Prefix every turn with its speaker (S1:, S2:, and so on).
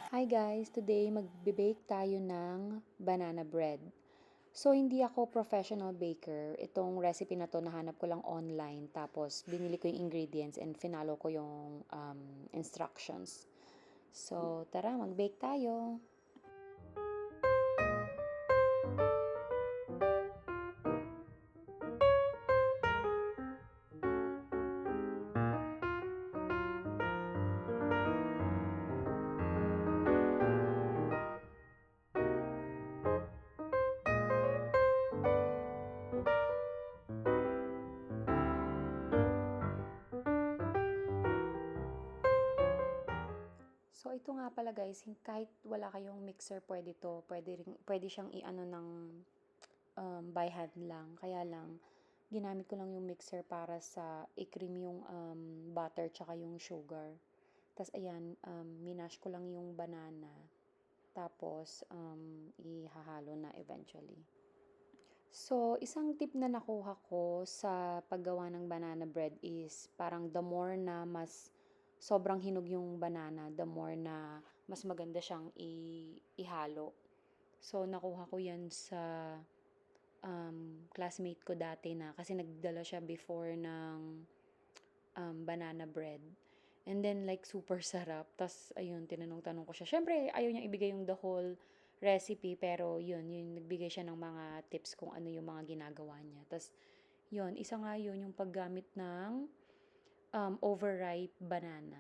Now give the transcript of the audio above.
S1: Hi guys! Today magbe-bake tayo ng banana bread. So hindi ako professional baker. Itong recipe na to nahanap ko lang online tapos binili ko yung ingredients and finalo ko yung instructions. So tara mag-bake tayo! So ito nga pala guys, kahit wala kayong mixer pwede to. Pwede siyang i-ano ng by hand lang. Kaya lang ginamit ko lang yung mixer para sa i-cream yung butter tsaka yung sugar. Tapos ayan, minash ko lang yung banana. Tapos ihahalo na eventually. So, isang tip na nakuha ko sa paggawa ng banana bread is parang the more na mas sobrang hinog yung banana, the more na mas maganda siyang ihalo. So, nakuha ko yan sa classmate ko dati na kasi nagdala siya before ng banana bread. And then like super sarap. Tas ayun, tinanong-tanong ko siya. Siyempre, ayaw niyang ibigay yung the whole recipe pero yun nagbigay siya ng mga tips kung ano yung mga ginagawa niya. Tas yun, isa nga yun yung paggamit ng overripe banana.